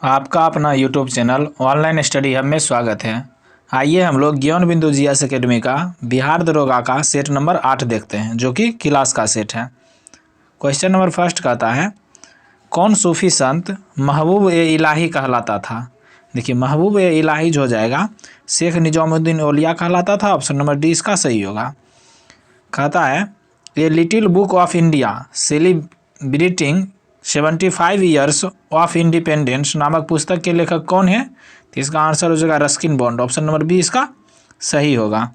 आपका अपना YouTube channel online study hub में स्वागत है। आइए हम लोग ज्ञान बिंदु जीएस एकेडमी का बिहार दरोगा का सेट नंबर 8 देखते हैं, जो कि क्लास का सेट है। क्वेश्चन नंबर फर्स्ट कहता है, कौन सूफी संत महबूब ए इलाही कहलाता था। देखिए, महबूब ए इलाही जो हो जाएगा शेख निजामुद्दीन औलिया कहलाता था। ऑप्शन नंबर डी इसका सही होगा। कहता है, a little book of India celebrating 75 years of independence नामक पुस्तक के लेखक कौन है। तो इसका आंसर हो जाएगा Ruskin Bond. Option number B इसका सही होगा।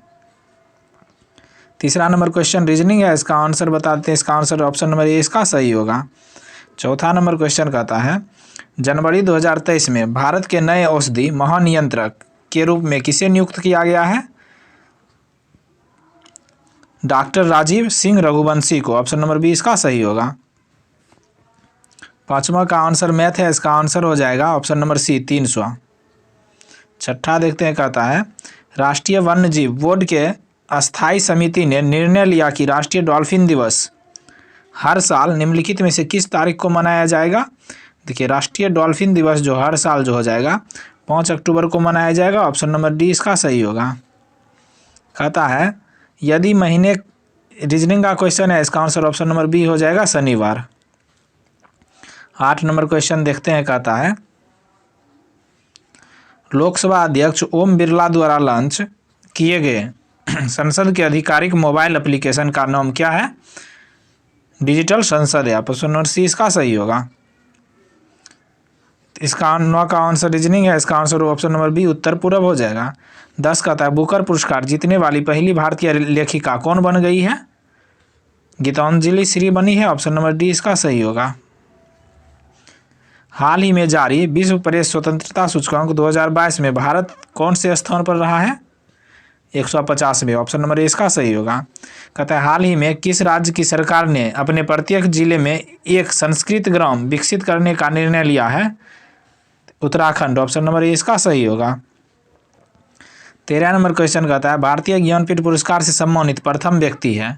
तीसरा नंबर क्वेश्चन रीजनिंग है, इसका आंसर बताते हैं। इसका आंसर ऑप्शन नंबर ए इसका सही होगा। चौथा नंबर क्वेश्चन कहता है, जनवरी 2023 में भारत के नए औषधि महानियंत्रक के रूप में किसे नियुक्त किया गया है। डॉक्टर राजीव सिंह रघुवंशी को। ऑप्शन नंबर बी इसका सही होगा। पांचवा का आंसर मैथ है, इसका आंसर हो जाएगा ऑप्शन नंबर सी 300। छठा देखते हैं, कहता है, राष्ट्रीय वन्यजीव बोर्ड के अस्थायी समिति ने निर्णय लिया कि राष्ट्रीय डॉल्फिन दिवस हर साल निम्नलिखित में से किस तारीख को मनाया जाएगा। देखिए, राष्ट्रीय डॉल्फिन दिवस जो हर साल जो हो जाएगा 5 अक्टूबर को मनाया जाएगा। ऑप्शन नंबर डी इसका सही होगा। कहता है, यदि महीने रीजनिंग का क्वेश्चन है, इसका आंसर ऑप्शन नंबर बी हो जाएगा शनिवार। 8 नंबर क्वेश्चन देखते हैं, कहता है, लोकसभा अध्यक्ष ओम बिरला द्वारा लॉन्च किए गए संसद के आधिकारिक मोबाइल एप्लीकेशन का नाम क्या है। डिजिटल संसद ऐप। ऑप्शन नंबर सी इसका सही होगा। इसका 9 का आंसर रीजनिंग है, इसका आंसर ऑप्शन नंबर बी उत्तर पूर्व हो जाएगा। 10 कहता है, बुकर पुरस्कार जीतने वाली पहली भारतीय लेखिका कौन बन गई है। गीतांजलि श्री बनी है। ऑप्शन नंबर डी इसका सही होगा। हाल ही में जारी विश्व प्रेस स्वतंत्रता सूचकांक 2022 में भारत कौन से स्थान पर रहा है। 150वें। ऑप्शन नंबर ए इसका सही होगा। कहता है, हाल ही में किस राज्य की सरकार ने अपने प्रत्येक जिले में एक संस्कृत ग्राम विकसित करने का निर्णय लिया है। उत्तराखंड। ऑप्शन नंबर ए इसका सही होगा। 13 नंबर क्वेश्चन कहता है, भारतीय ज्ञानपीठ पुरस्कार से सम्मानित प्रथम व्यक्ति है।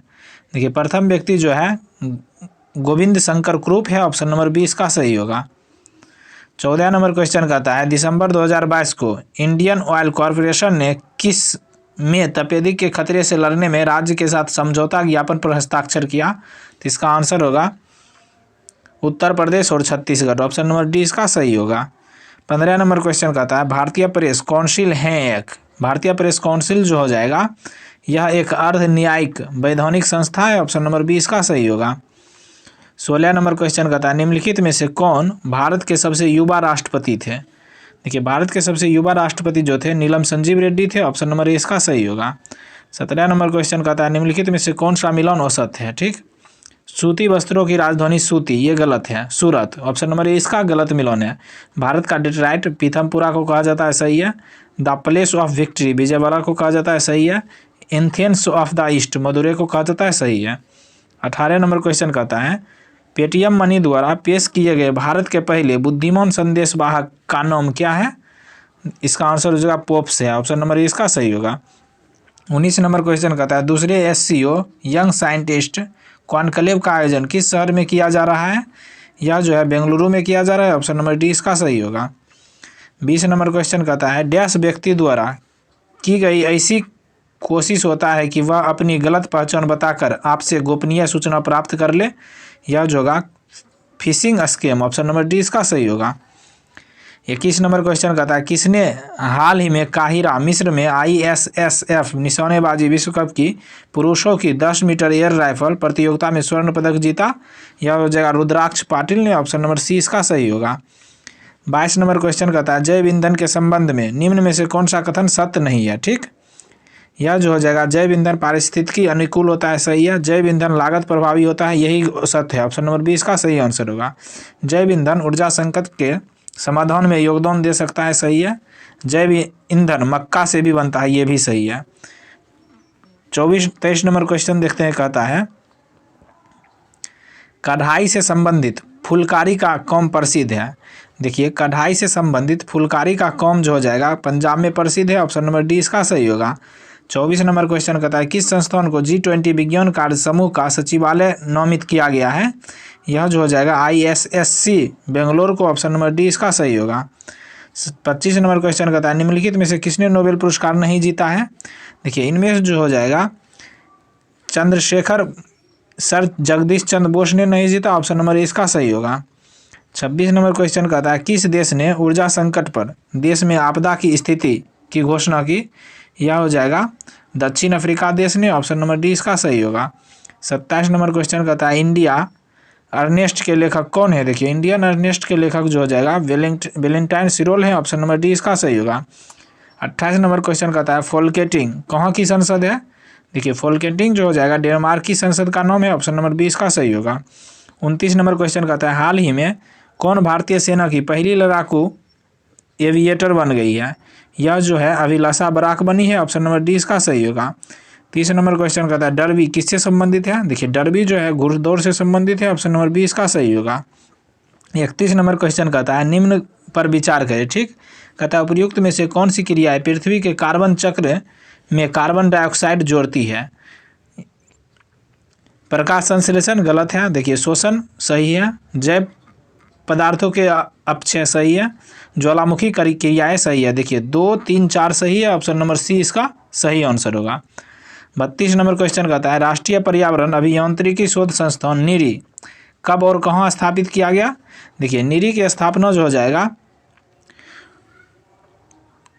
देखिए, प्रथम व्यक्ति जो है गोविंद शंकर कुरूप है। ऑप्शन नंबर बी इसका सही होगा। 14 नंबर क्वेश्चन कहता है, दिसंबर 2022 को इंडियन ऑयल कॉरपोरेशन ने किस में तपेदिक के खतरे से लड़ने में राज्य के साथ समझौता ज्ञापन पर हस्ताक्षर किया। तो इसका आंसर होगा उत्तर प्रदेश और छत्तीसगढ़। ऑप्शन नंबर डी इसका सही होगा। 15 नंबर क्वेश्चन कहता है, भारतीय प्रेस काउंसिल है भारतीय प्रेस काउंसिल जो हो जाएगा यह एक अर्ध न्यायिक वैधानिक संस्था है। ऑप्शन नंबर बी इसका सही होगा। 16 नंबर क्वेश्चन कहता है, निम्नलिखित में से कौन भारत के सबसे युवा राष्ट्रपति थे। देखिए, भारत के सबसे युवा राष्ट्रपति जो थे नीलम संजीव रेड्डी थे। ऑप्शन नंबर ए इसका सही होगा। 17 नंबर क्वेश्चन कहता है, निम्नलिखित में से कौन सा मिलान औसत है। ठीक, सूती वस्त्रों की राजधानी सूती, ये गलत है, सूरत। ऑप्शन नंबर ए इसका गलत मिलान है। भारत का डेट्राइट पीथमपुरा को कहा जाता है, सही है। The place of victory Vijayawada को कहा जाता है, सही है। Athens of the east Madurai को कहा जाता है, सही है। 18 नंबर क्वेश्चन कहता है, पेटीएम मनी द्वारा पेश किए गए भारत के पहले बुद्धिमान संदेश वाहक का नाम क्या है। इसका आंसर हो जाएगा पोप्स है। ऑप्शन नंबर ए इसका सही होगा। 19 नंबर क्वेश्चन कहता है, दूसरे एससीओ यंग साइंटिस्ट कॉन्क्लेव का आयोजन किस शहर में किया जा रहा है। यह जो है बेंगलुरु में किया जा रहा है। ऑप्शन नंबर डी इसका सही होगा। 20 नंबर क्वेश्चन कहता है, डैश व्यक्ति द्वारा की गई ऐसी कोशिश होता है कि वह अपनी गलत पहचान बताकर आपसे गोपनीय सूचना प्राप्त कर ले। यह जो होगा fishing scam. Option number D इसका सही होगा। 21 नंबर क्वेश्चन कहता है, किसने हाल ही में काहिरा मिस्र में ISSF निशानेबाजी विश्व कप की पुरुषों की 10 मीटर एयर राइफल प्रतियोगिता में स्वर्ण पदक जीता। यह हो जाएगा रुद्राक्ष पाटिल ने। ऑप्शन नंबर सी इसका सही होगा। 22 नंबर क्वेश्चन कहता है, जैव ईंधन के संबंध में निम्न में से कौन सा कथन सत्य नहीं है। ठीक, यह जो हो जाएगा जैव ईंधन पारिस्थितिकी अनुकूल होता है, सही है। जैव ईंधन लागत प्रभावी होता है, यही सत्य है। ऑप्शन नंबर बी इसका सही आंसर होगा। जैव ईंधन ऊर्जा संकट के समाधान में योगदान दे सकता है, सही है। जैव ईंधन मक्का से भी बनता है, ये भी सही है। 23 नंबर क्वेश्चन देखते हैं, कहता है, कढ़ाई से संबंधित फुलकारी का काम प्रसिद्ध है। देखिए, कढ़ाई से संबंधित फुलकारी का काम जो हो जाएगा पंजाब में प्रसिद्ध है। ऑप्शन नंबर डी इसका सही होगा। 24 नंबर क्वेश्चन कहता है, किस संस्थान को G20 विज्ञान कार्य समूह का सचिवालय नामित किया गया है। यह जो हो जाएगा ISSC बेंगलोर को, ऑप्शन नंबर डी इसका सही होगा। 25 नंबर क्वेश्चन कहता है निम्नलिखित में से किसने नोबेल पुरस्कार नहीं जीता है। देखिए इनमें से जो हो जाएगा चंद्रशेखर सर जगदीश चंद्र बोस ने नहीं जीता, ऑप्शन नंबर ए इसका सही होगा। 26 नंबर क्वेश्चन कहता है किस देश ने ऊर्जा संकट पर देश में आपदा की स्थिति की घोषणा की। यह हो जाएगा दक्षिण अफ्रीका देश ने, ऑप्शन नंबर डी इसका सही होगा। 27 नंबर क्वेश्चन कहता है इंडिया अर्नेस्ट के लेखक कौन है। देखिए इंडियन अर्नेस्ट के लेखक जो हो जाएगा वेलेंटाइन सिरोल है, ऑप्शन नंबर डी इसका सही होगा। 28 नंबर क्वेश्चन कहता है फोल्केटिंग कहाँ की संसद है। देखिए फोल्केटिंग जो हो जाएगा डेनमार्क की संसद का नाम है, ऑप्शन नंबर बी इसका सही होगा। 29 नंबर क्वेश्चन कहता है हाल ही में कौन भारतीय सेना की पहली लड़ाकू एविएटर बन गई है। यह जो है अभिलाषा बराक बनी है, ऑप्शन नंबर डी इसका सही होगा। 30 नंबर क्वेश्चन कहता है डर्बी किससे संबंधित है। देखिए डर्बी जो है घुड़दौड़ से संबंधित है, ऑप्शन नंबर बी इसका सही होगा। 31 नंबर क्वेश्चन कहता है निम्न पर विचार करें। ठीक कहता है उपयुक्त में से कौन सी क्रियाएं पृथ्वी के कार्बन चक्र में कार्बन डाइऑक्साइड जोड़ती है। प्रकाश संश्लेषण गलत है। देखिए शोषण सही है। जैव पदार्थों के अपक्षय सही है। ज्वालामुखी क्रियाएं सही है। देखिए 2, 3, 4 सही है, ऑप्शन नंबर सी इसका सही आंसर होगा। 32 नंबर क्वेश्चन कहता है राष्ट्रीय पर्यावरण अभियांत्रिकी शोध संस्थान नीरी कब और कहाँ स्थापित किया गया। देखिए नीरी की स्थापना जो हो जाएगा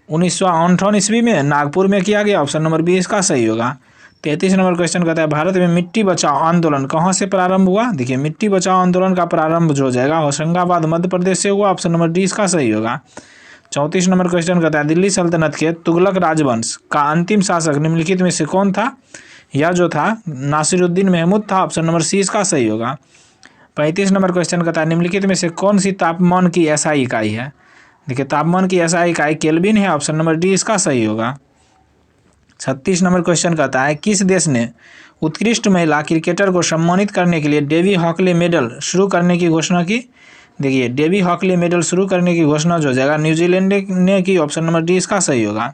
1958 ईस्वी में नागपुर में किया गया, ऑप्शन नंबर बी इसका सही होगा। 33 नंबर क्वेश्चन कहता है भारत में मिट्टी बचाओ आंदोलन कहाँ से प्रारंभ हुआ। देखिए मिट्टी बचाओ आंदोलन का प्रारंभ जो हो जाएगा होशंगाबाद मध्य प्रदेश से हुआ, ऑप्शन नंबर डी इसका सही होगा। 34 नंबर क्वेश्चन कहता है दिल्ली सल्तनत के तुगलक राजवंश का अंतिम शासक निम्नलिखित में से कौन था। यह जो था नासिरुद्दीन महमूद था, ऑप्शन नंबर सी इसका सही होगा। 35 नंबर क्वेश्चन कहता है निम्नलिखित में से कौन सी तापमान की SI इकाई है। देखिए तापमान की SI इकाई केल्विन है, ऑप्शन नंबर डी इसका सही होगा। 36 नंबर क्वेश्चन कहता है किस देश ने उत्कृष्ट महिला क्रिकेटर को सम्मानित करने के लिए डेवी हॉकले मेडल शुरू करने की घोषणा की। देखिए डेवी हॉकले मेडल शुरू करने की घोषणा जो हो जाएगा न्यूजीलैंड ने की, ऑप्शन नंबर डी इसका सही होगा।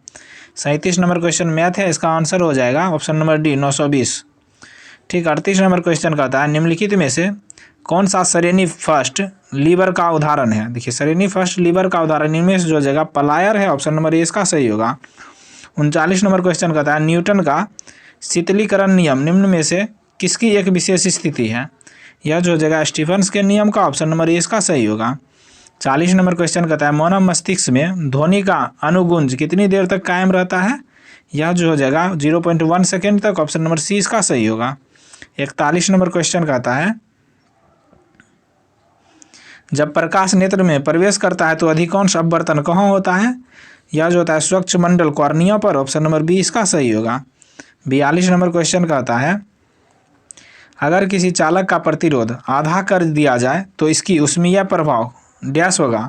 37 नंबर क्वेश्चन मैथ है, इसका आंसर हो जाएगा ऑप्शन नंबर डी 920। ठीक 38 नंबर क्वेश्चन कहता है निम्नलिखित में से कौन सा श्रेणी फर्स्ट लीवर का उदाहरण है। देखिए श्रेणी फर्स्ट लीवर का उदाहरण इनमें से जो हो जाएगा पलायर है, ऑप्शन नंबर ए इसका सही होगा। 39 नंबर क्वेश्चन कहता है न्यूटन का शीतलीकरण नियम निम्न में से किसकी एक विशेष स्थिति है। यह जो हो जाएगा स्टीफन्स के नियम का, ऑप्शन नंबर ए इसका सही होगा। 40 नंबर क्वेश्चन कहता है मानव मस्तिष्क में ध्वनि का अनुगुंज कितनी देर तक कायम रहता है। यह जो हो जाएगा 0.1 सेकेंड तक, ऑप्शन नंबर सी इसका सही होगा। 41 नंबर क्वेश्चन कहता है जब प्रकाश नेत्र में प्रवेश करता है तो अधिकांश अपवर्तन कहाँ होता है। यह जो होता है स्वच्छ मंडल कॉर्निया पर, ऑप्शन नंबर बी इसका सही होगा। 42 नंबर क्वेश्चन कहता है अगर किसी चालक का प्रतिरोध आधा कर दिया जाए तो इसकी ऊष्मीय प्रभाव डैश होगा।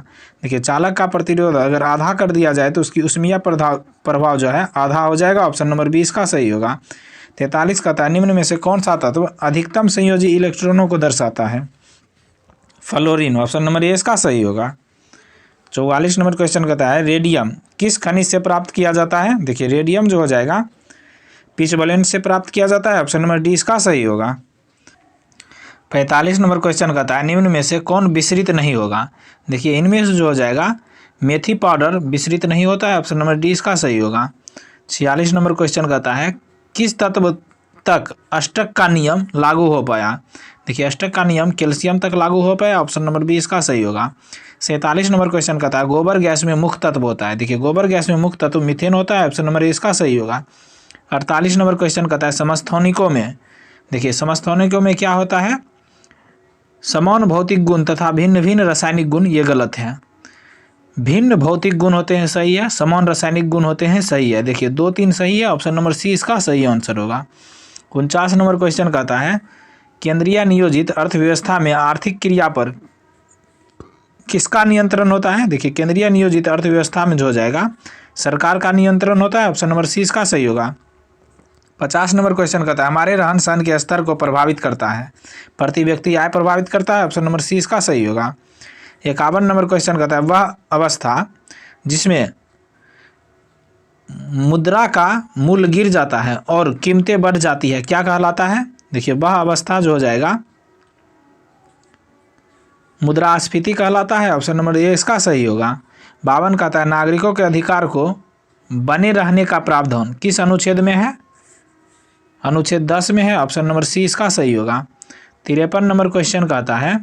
देखिए चालक का प्रतिरोध अगर आधा कर दिया जाए तो उसकी ऊष्मीय प्रभाव जो है आधा हो जाएगा, ऑप्शन नंबर बी इसका सही होगा। 43 कहता है निम्न में से कौन सा तत्व अधिकतम संयोजी इलेक्ट्रॉनों को दर्शाता है। फ्लोरीन, ऑप्शन नंबर ए इसका सही होगा। 44 नंबर क्वेश्चन कहता है रेडियम किस खनिज से प्राप्त किया जाता है। देखिए रेडियम जो हो जाएगा पिचबलेंट से प्राप्त किया जाता है, ऑप्शन नंबर डी इसका सही होगा। 45 नंबर क्वेश्चन कहता है निम्न में से कौन विसरित नहीं होगा। देखिए इनमें से जो हो जाएगा मेथी पाउडर विसरित नहीं होता है, ऑप्शन नंबर डी इसका सही होगा। 46 नंबर क्वेश्चन कहता है किस तत्व तक अष्टक का नियम लागू हो पाया। देखिए अष्टक का नियम कैल्शियम तक लागू हो पाया, ऑप्शन नंबर बी इसका सही होगा। 47 नंबर क्वेश्चन कहता है गोबर गैस में मुख्य तत्व होता है। देखिए गोबर गैस में मुख्य तत्व मीथेन होता है, ऑप्शन नंबर ए इसका सही होगा। 48 नंबर क्वेश्चन कहता है समस्थानिकों में, देखिए समस्थानिकों में क्या होता है समान भौतिक गुण तथा भिन्न भिन्न रासायनिक गुण, ये गलत है। भिन्न भौतिक गुण होते हैं सही है, समान रासायनिक गुण होते हैं सही है। देखिए 2, 3 सही है, ऑप्शन नंबर सी इसका सही आंसर होगा। 49 नंबर क्वेश्चन कहता है केंद्रीय नियोजित अर्थव्यवस्था में आर्थिक क्रिया पर किसका नियंत्रण होता है। देखिए केंद्रीय नियोजित अर्थव्यवस्था में जो हो जाएगा सरकार का नियंत्रण होता है, ऑप्शन नंबर सी इसका सही होगा। 50 नंबर क्वेश्चन कहता है हमारे रहन सहन के स्तर को प्रभावित करता है, प्रति व्यक्ति आय प्रभावित करता है, ऑप्शन नंबर सी इसका सही होगा। 51 नंबर क्वेश्चन कहता है वह अवस्था जिसमें मुद्रा का मूल्य गिर जाता है और कीमतें बढ़ जाती है क्या कहलाता है। देखिए वह अवस्था जो हो जाएगा मुद्रास्फीति कहलाता है, ऑप्शन नंबर ए इसका सही होगा। 52 कहता है नागरिकों के अधिकार को बने रहने का प्रावधान किस अनुच्छेद में है? अनुच्छेद 10 में है, ऑप्शन नंबर सी इसका सही होगा। 53 नंबर क्वेश्चन कहता है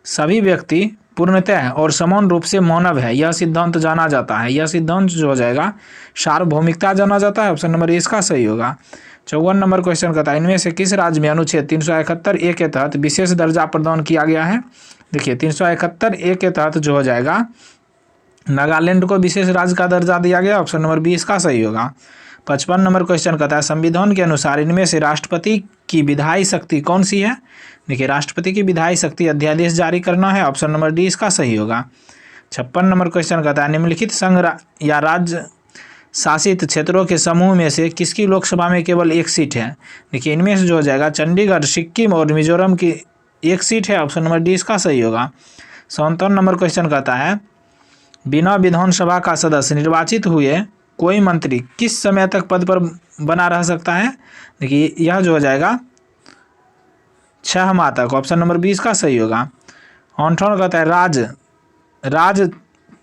सभी व्यक्ति पूर्णतः और समान रूप से मानव है, यह सिद्धांत जाना जाता है। यह सिद्धांत जो हो जाएगा सार्वभौमिकता जाना जाता है, ऑप्शन नंबर ए इसका सही होगा। 54 नंबर क्वेश्चन कहता है इनमें से किस राज्य में अनुच्छेद 371 ए के तहत विशेष दर्जा प्रदान किया गया है? देखिए 371 ए के तहत जो हो जाएगा नागालैंड को विशेष राज्य का दर्जा दिया गया, ऑप्शन नंबर बी इसका सही होगा। 55 नंबर क्वेश्चन कहता है संविधान के अनुसार इनमें से राष्ट्रपति की विधायी शक्ति कौन सी है? देखिए राष्ट्रपति की विधायी शक्ति अध्यादेश जारी करना है, ऑप्शन नंबर डी इसका सही होगा। 56 नंबर क्वेश्चन कहता है निम्नलिखित संघ या राज्य शासित क्षेत्रों के समूह में से किसकी लोकसभा में केवल एक सीट है? देखिए इनमें से जो हो जाएगा चंडीगढ़, सिक्किम और मिजोरम की एक सीट है, ऑप्शन नंबर डी इसका सही होगा। 57 नंबर क्वेश्चन कहता है बिना विधानसभा का सदस्य निर्वाचित हुए कोई मंत्री किस समय तक पद पर बना रह सकता है? देखिए यह जो हो जाएगा 6 माह तक, ऑप्शन नंबर 20 का सही होगा। 58 कहता है राज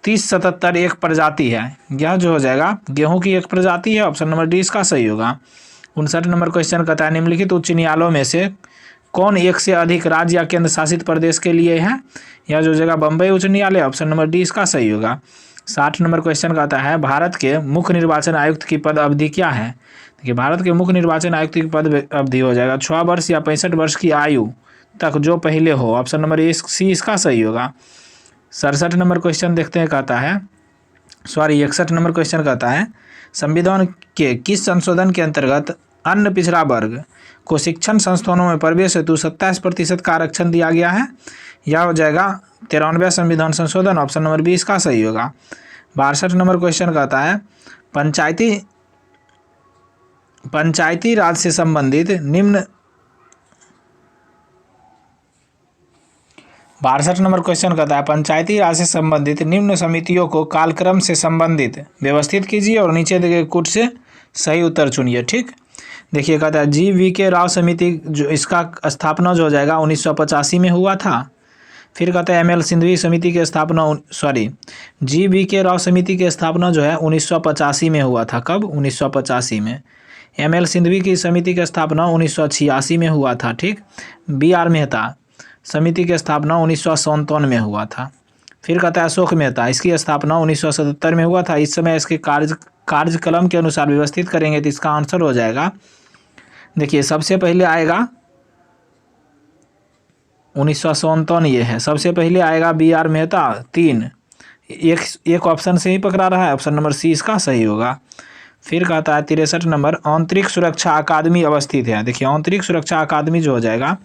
3077 एक प्रजाति है, यह जो हो जाएगा गेहूं की एक प्रजाति है, ऑप्शन नंबर डी इसका सही होगा। 59 नंबर क्वेश्चन कहता है निम्नलिखित उच्च न्यायालयों में से कौन एक से अधिक राज्य या केंद्र शासित प्रदेश के लिए है? यह जो जगह बम्बई उच्च न्यायालय, ऑप्शन नंबर डी इसका सही होगा। 60 नंबर क्वेश्चन कहता है भारत के मुख्य निर्वाचन आयुक्त की पद अवधि क्या है? देखिए भारत के मुख्य निर्वाचन आयुक्त की पद अवधि हो जाएगा 6 वर्ष या 65 वर्ष की आयु तक जो पहले हो, ऑप्शन नंबर ए सी इसका सही होगा। 67 नंबर क्वेश्चन देखते हैं कहता है 61 नंबर क्वेश्चन कहता है संविधान के किस संशोधन के अंतर्गत अन्य पिछड़ा वर्ग को शिक्षण संस्थानों में प्रवेश हेतु 27% का आरक्षण दिया गया है? यह हो जाएगा 93वां संविधान संशोधन, ऑप्शन नंबर बी इसका सही होगा। 62 नंबर क्वेश्चन कहता है पंचायती राज से संबंधित निम्न 62 नंबर क्वेश्चन कहता है पंचायती राज से संबंधित निम्न समितियों को कालक्रम से संबंधित व्यवस्थित कीजिए और नीचे दिए गए कूट से सही उत्तर चुनिए। ठीक, देखिए कहता है GVK राव समिति जो इसका स्थापना जो हो जाएगा 1985 में हुआ था। फिर कहता है ML सिंघवी समिति की स्थापना GVK राव समिति की स्थापना जो है 1985 में हुआ था। कब? 1985 में। ML सिंघवी की समिति की स्थापना 1986 में हुआ था। ठीक, BR मेहता समिति की स्थापना 1957 में हुआ था। फिर कहता है अशोक मेहता, इसकी स्थापना 1977 में हुआ था। इस समय इसके कार्यक्रम के अनुसार व्यवस्थित करेंगे तो इसका आंसर हो जाएगा, देखिए सबसे पहले आएगा 1957 ये है, सबसे पहले आएगा BR मेहता 3, एक ऑप्शन से ही पकड़ा रहा है, ऑप्शन नंबर सी इसका सही होगा। फिर कहता है 63 नंबर आंतरिक सुरक्षा अकादमी अवस्थित है। देखिए आंतरिक सुरक्षा अकादमी जो हो जाएगा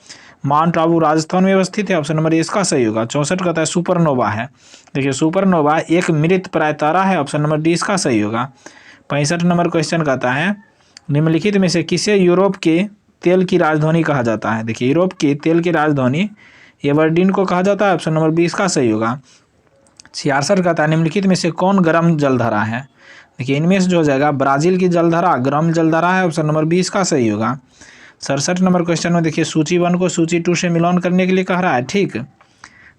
माउंट आबू राजस्थान में अवस्थित है, ऑप्शन नंबर ए इसका सही होगा। 64 कहता है सुपरनोवा है। देखिए सुपरनोवा एक मृत प्राय तारा है, ऑप्शन नंबर डी इसका सही होगा। 65 नंबर क्वेश्चन कहता है निम्नलिखित में से किसे यूरोप के तेल की राजधानी कहा जाता है? देखिए यूरोप की तेल की राजधानी एबरडीन को कहा जाता है, ऑप्शन नंबर बी इसका सही होगा। 66 कहता है निम्नलिखित में से कौन गर्म जलधारा है? देखिए इनमें से जो हो जाएगा ब्राज़ील की जलधारा गर्म जलधारा है, ऑप्शन नंबर बी इसका सही होगा। 67 नंबर क्वेश्चन में देखिए सूची 1 को सूची 2 से मिलान करने के लिए कह रहा है। ठीक,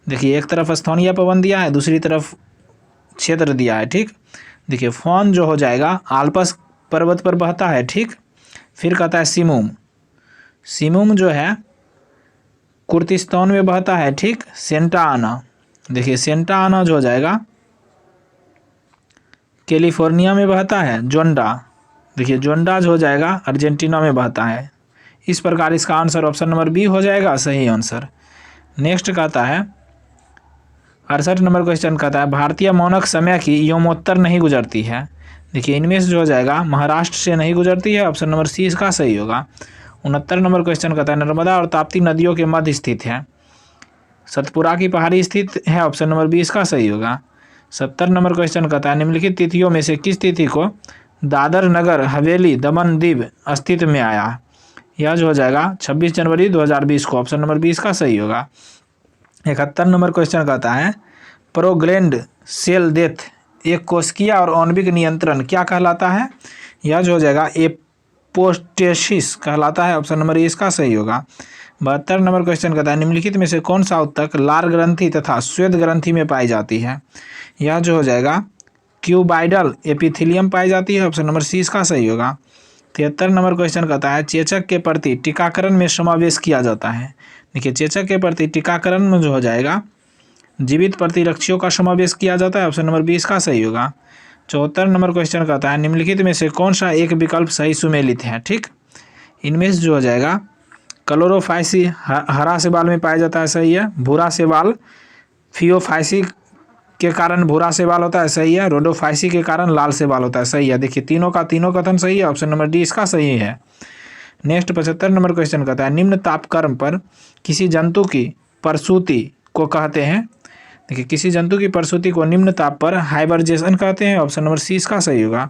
देखिए एक तरफ स्थानीय पवन दिया है, दूसरी तरफ क्षेत्र दिया है। ठीक, देखिए फोन जो हो जाएगा आल्पस पर्वत पर बहता है। ठीक, फिर कहता है सिमुम जो है कुर्दिस्तान में बहता है। ठीक, सेंटा आना, देखिए सेंटा आना जो हो जाएगा कैलिफोर्निया में बहता है। जोंडा, देखिए जोंडा जो हो जाएगा अर्जेंटीना में बहता है। इस प्रकार इसका आंसर ऑप्शन नंबर बी हो जाएगा सही आंसर। नेक्स्ट कहता है 68 नंबर क्वेश्चन कहता है भारतीय मानक समय की योमोत्तर नहीं गुजरती है। देखिए इनमें से जो हो जाएगा महाराष्ट्र से नहीं गुजरती है, ऑप्शन नंबर सी इसका सही होगा। 69 नंबर क्वेश्चन कहता है नर्मदा और ताप्ती नदियों के मध्य स्थित है। सतपुरा की पहाड़ी स्थित है, ऑप्शन नंबर बी इसका सही होगा। 70 नंबर क्वेश्चन कहता है निम्नलिखित तिथियों में से किस तिथि को दादर नगर हवेली दमन दीव अस्तित्व में आया? यह जो हो जाएगा 26 जनवरी 2020 को, ऑप्शन नंबर 20 का सही होगा। 71 नंबर क्वेश्चन कहता है प्रोग्लैंड सेल डेथ एक कोशिकीय और आणविक नियंत्रण क्या कहलाता है? यह जो हो जाएगा एपोस्टेसिस कहलाता है, ऑप्शन नंबर ए इसका सही होगा। 72 नंबर क्वेश्चन कहता है निम्नलिखित में से कौन सा उत्तक लार ग्रंथि तथा श्वेत ग्रंथि में पाई जाती है। यह जो हो जाएगा क्यूबाइडल एपिथेलियम पाई जाती है। ऑप्शन नंबर सी इसका सही होगा। 73 नंबर क्वेश्चन कहता है चेचक के प्रति टीकाकरण में समावेश किया जाता है। देखिए चेचक के प्रति टीकाकरण में जो हो जाएगा जीवित प्रतिरक्षियों का समावेश किया जाता है। ऑप्शन नंबर बी इसका सही होगा। 74 नंबर क्वेश्चन कहता है निम्नलिखित में से कौन सा एक विकल्प सही सुमेलित है। ठीक, इनमें से जो हो जाएगा क्लोरोफाइसी हरा शैवाल में पाया जाता है, सही है। भूरा शैवाल फियोफाइसी के कारण भूरा शैवाल होता है, सही है। रोडोफाइसी के कारण लाल शैवाल होता है, सही है। देखिए तीनों का तीनों कथन सही है। ऑप्शन नंबर डी इसका सही है। नेक्स्ट 75 नंबर क्वेश्चन कहता है निम्न तापक्रम पर किसी जंतु की प्रसूति को कहते हैं। देखिए किसी जंतु की प्रसूति को निम्न ताप पर हाइबरजेशन कहते हैं। ऑप्शन नंबर सी इसका सही होगा।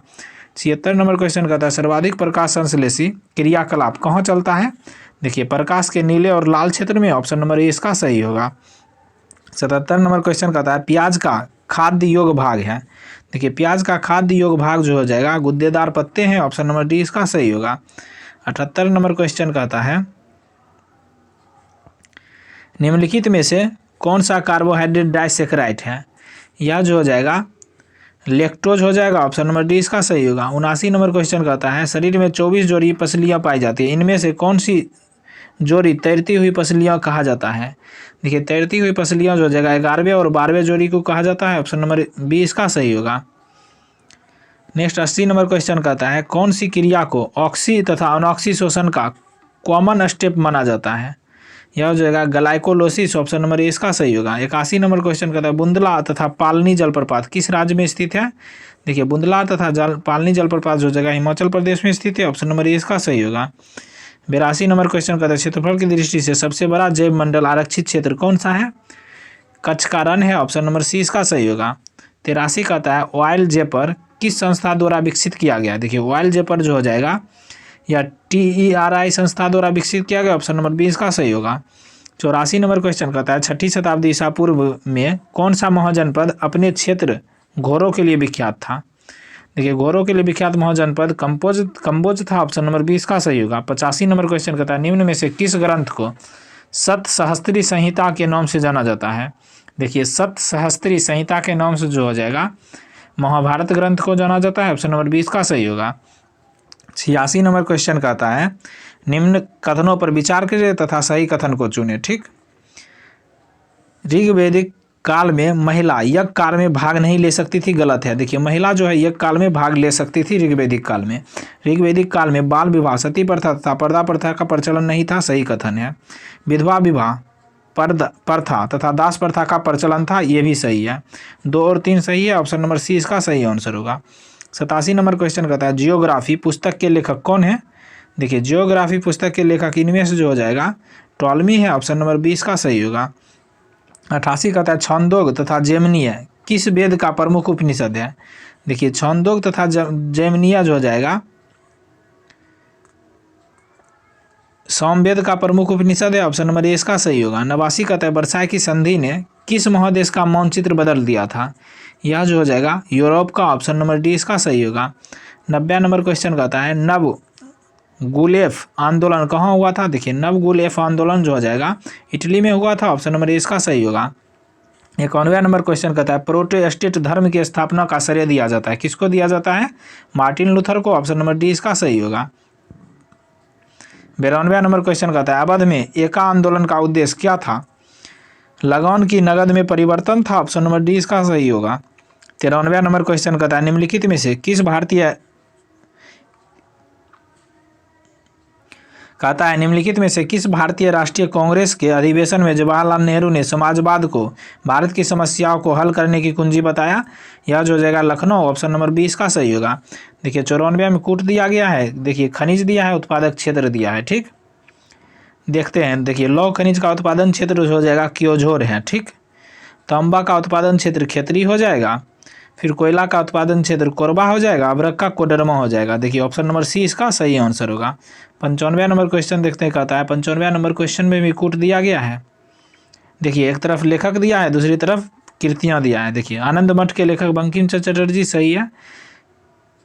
76 नंबर क्वेश्चन कहता है सर्वाधिक प्रकाश संश्लेषी क्रियाकलाप कहाँ चलता है। देखिए प्रकाश के नीले और लाल क्षेत्र में। ऑप्शन नंबर ए इसका सही होगा। 77 नंबर क्वेश्चन कहता है प्याज का खाद्य योग भाग है। देखिए प्याज का खाद्य योग भाग जो हो जाएगा गुद्देदार पत्ते हैं। ऑप्शन नंबर डी इसका सही होगा। 78 नंबर क्वेश्चन कहता है निम्नलिखित में से कौन सा कार्बोहाइड्रेट डाइसेकेराइड है। यह जो हो जाएगा लैक्टोज हो जाएगा। ऑप्शन नंबर डी इसका सही होगा। 79 नंबर क्वेश्चन कहता है शरीर में 24 जोड़ी पसलियाँ पाई जाती है, इनमें से कौन सी जोड़ी तैरती हुई पसलियाँ कहा जाता है। देखिए तैरती हुई पसलियाँ जो हो जाएगा 11वें और 12वें जोड़ी को कहा जाता है। ऑप्शन नंबर बी इसका सही होगा। नेक्स्ट 80 नंबर क्वेश्चन कहता है कौन सी क्रिया को ऑक्सी तथा अनऑक्सी शोषण का कॉमन स्टेप माना जाता है। यह हो जाएगा ग्लाइकोलोसिस। ऑप्शन नंबर ए इसका सही होगा। 81 नंबर क्वेश्चन कहता है बुंदला तथा पालनी जलप्रपात किस राज्य में स्थित है। देखिए बुंदला तथा पालनी जलप्रपात जो जगह हिमाचल प्रदेश में स्थित है। ऑप्शन नंबर ए इसका सही होगा। 82 नंबर क्वेश्चन कहता है क्षेत्रफल की दृष्टि से सबसे बड़ा जैव मंडल आरक्षित क्षेत्र कौन सा है। कच्छ का रण है। ऑप्शन नंबर सी इसका सही होगा। 83 कहता है ऑयल जेपर किस संस्था द्वारा विकसित किया गया। देखिए ऑयल जेपर जो हो जाएगा या TERI संस्था द्वारा विकसित किया गया। ऑप्शन नंबर बी इसका सही होगा। 84 नंबर क्वेश्चन कहता है 6ठी शताब्दी ईसा पूर्व में कौन सा महाजनपद अपने क्षेत्र घोरों के लिए विख्यात था। देखिए घोरों के लिए विख्यात महाजनपद कंबोज था। ऑप्शन नंबर बी इसका सही होगा। 85 नंबर क्वेश्चन कहता है निम्न में से किस ग्रंथ को सतसहस्त्री संहिता के नाम से जाना जाता है। देखिए सतसहस्त्री संहिता के नाम से जो हो जाएगा महाभारत ग्रंथ को जाना जाता है। ऑप्शन नंबर बी इसका सही होगा। 86 नंबर क्वेश्चन कहता है निम्न कथनों पर विचार करें तथा सही कथन को चुने। ठीक, ऋग्वैदिक काल में महिला यज्ञ काल में भाग नहीं ले सकती थी, गलत है। देखिए महिला जो है यज्ञ काल में भाग ले सकती थी ऋग्वैदिक काल में। ऋग्वैदिक काल में बाल विवाह सती प्रथा तथा पर्दा प्रथा का प्रचलन नहीं था, सही कथन है। विधवा विवाह प्रथा तथा दास प्रथा का प्रचलन था, ये भी सही है। 2 और 3 सही है। ऑप्शन नंबर सी इसका सही आंसर होगा। 87 नंबर क्वेश्चन कहता है जियोग्राफी पुस्तक के लेखक कौन है। देखिए जियोग्राफी पुस्तक के लेखक इनमें से जो हो जाएगा टॉलमी है। ऑप्शन नंबर 20 का सही होगा। 88 कहता है छांदोग तथा जैमिनीय किस वेद का प्रमुख उपनिषद है। देखिए छांदोग तथा जैमिनीय जो हो जाएगा सामवेद का प्रमुख उपनिषद है। ऑप्शन नंबर ए इसका सही होगा। 89 कहता है वर्साई की संधि ने किस महादेश का मानचित्र बदल दिया था। यह जो हो जाएगा यूरोप का। ऑप्शन नंबर डी इसका सही होगा। 90 नंबर क्वेश्चन कहता है नव गुलेफ आंदोलन कहाँ हुआ था। देखिए नव गुलेफ आंदोलन जो हो जाएगा इटली में हुआ था। ऑप्शन नंबर ए इसका सही होगा। 91 नंबर क्वेश्चन कहता है प्रोटेस्टेंट धर्म की स्थापना का श्रेय दिया जाता है, किसको दिया जाता है, मार्टिन लूथर को। ऑप्शन नंबर डी इसका सही होगा। 92 नंबर क्वेश्चन कहता है अवध में एका आंदोलन का उद्देश्य क्या था, लगान की नगद में परिवर्तन था। ऑप्शन नंबर डी इसका सही होगा। 93 नंबर क्वेश्चन कहता है निम्नलिखित में से किस भारतीय कहता है निम्नलिखित में से किस भारतीय राष्ट्रीय कांग्रेस के अधिवेशन में जवाहरलाल नेहरू ने समाजवाद को भारत की समस्याओं को हल करने की कुंजी बताया। यह जो हो जाएगा लखनऊ। ऑप्शन नंबर 20 का सही होगा। देखिए 94 में कूट दिया गया है। देखिए खनिज दिया है, उत्पादक क्षेत्र दिया है। ठीक, देखते हैं। देखिए लौह खनिज का उत्पादन क्षेत्र हो जाएगा क्योझोर है। ठीक, तांबा का उत्पादन क्षेत्र खेतरी हो जाएगा। फिर कोयला का उत्पादन क्षेत्र कोरबा हो जाएगा। अबरक का कोडरमा हो जाएगा। देखिए ऑप्शन नंबर सी इसका सही आंसर होगा। 95 नंबर क्वेश्चन देखते हैं। कहता है 95 नंबर क्वेश्चन में भी कूट दिया गया है। देखिए एक तरफ लेखक दिया है, दूसरी तरफ कृतियाँ दिया है। देखिए आनंद मठ के लेखक बंकिम चंद्र चटर्जी सही है।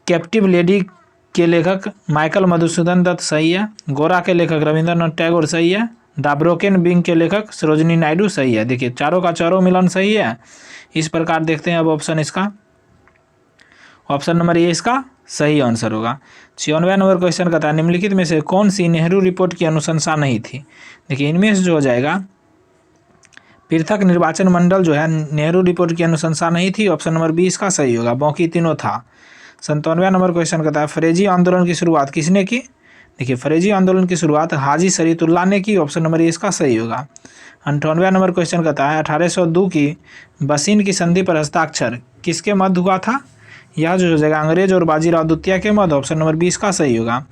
कैप्टिव लेडी के लेखक माइकल मधुसूदन दत्त सही है। गोरा के लेखक रविंद्रनाथ टैगोर सही है। द ब्रोकन विंग के लेखक सरोजिनी नायडू सही है। देखिए चारों का चारों मिलन सही है। इस प्रकार देखते हैं अब ऑप्शन इसका, ऑप्शन नंबर ए इसका सही आंसर होगा। 96वां नंबर क्वेश्चन कहता है निम्नलिखित में से कौन सी नेहरू रिपोर्ट की अनुशंसा नहीं थी। देखिए इनमें से जो हो जाएगा पृथक निर्वाचन मंडल जो है नेहरू रिपोर्ट की अनुशंसा नहीं थी, ऑप्शन नंबर बी इसका सही होगा, बाकी तीनों था। 97वां नंबर क्वेश्चन कहता है फरेजी आंदोलन की शुरुआत किसने की। देखिए फरेजी आंदोलन की शुरुआत हाजी शरीयतुल्लाह ने की, ऑप्शन नंबर ए इसका सही होगा। 98वां नंबर क्वेश्चन कहता है 1802 की बसीन की संधि पर हस्ताक्षर किसके मध्य हुआ था। यह जो हो जाएगा अंग्रेज और बाजीराव द्वितीय के मध्य, ऑप्शन नंबर 20 का सही होगा।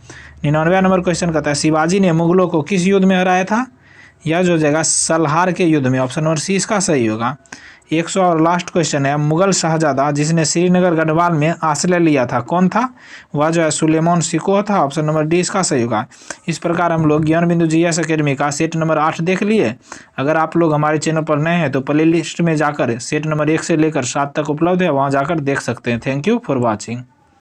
99वां नंबर क्वेश्चन कहता है शिवाजी ने मुगलों को किस युद्ध में हराया था। यह जो हो जाएगा सलहार के युद्ध में, ऑप्शन नंबर सी इसका सही होगा। 100 और लास्ट क्वेश्चन है मुगल शाहजादा जिसने श्रीनगर गढ़वाल में आश्रय लिया था कौन था। वह जो है सुलेमान शिकोह था, ऑप्शन नंबर डी इसका सही होगा। इस प्रकार हम लोग ज्ञान बिंदु जीएस एकेडमी का सेट नंबर 8 देख लिए। अगर आप लोग हमारे चैनल पर नए हैं तो प्ले लिस्ट में जाकर सेट नंबर 1 से लेकर 7 तक उपलब्ध है, वहाँ जाकर देख सकते हैं। Thank you for watching.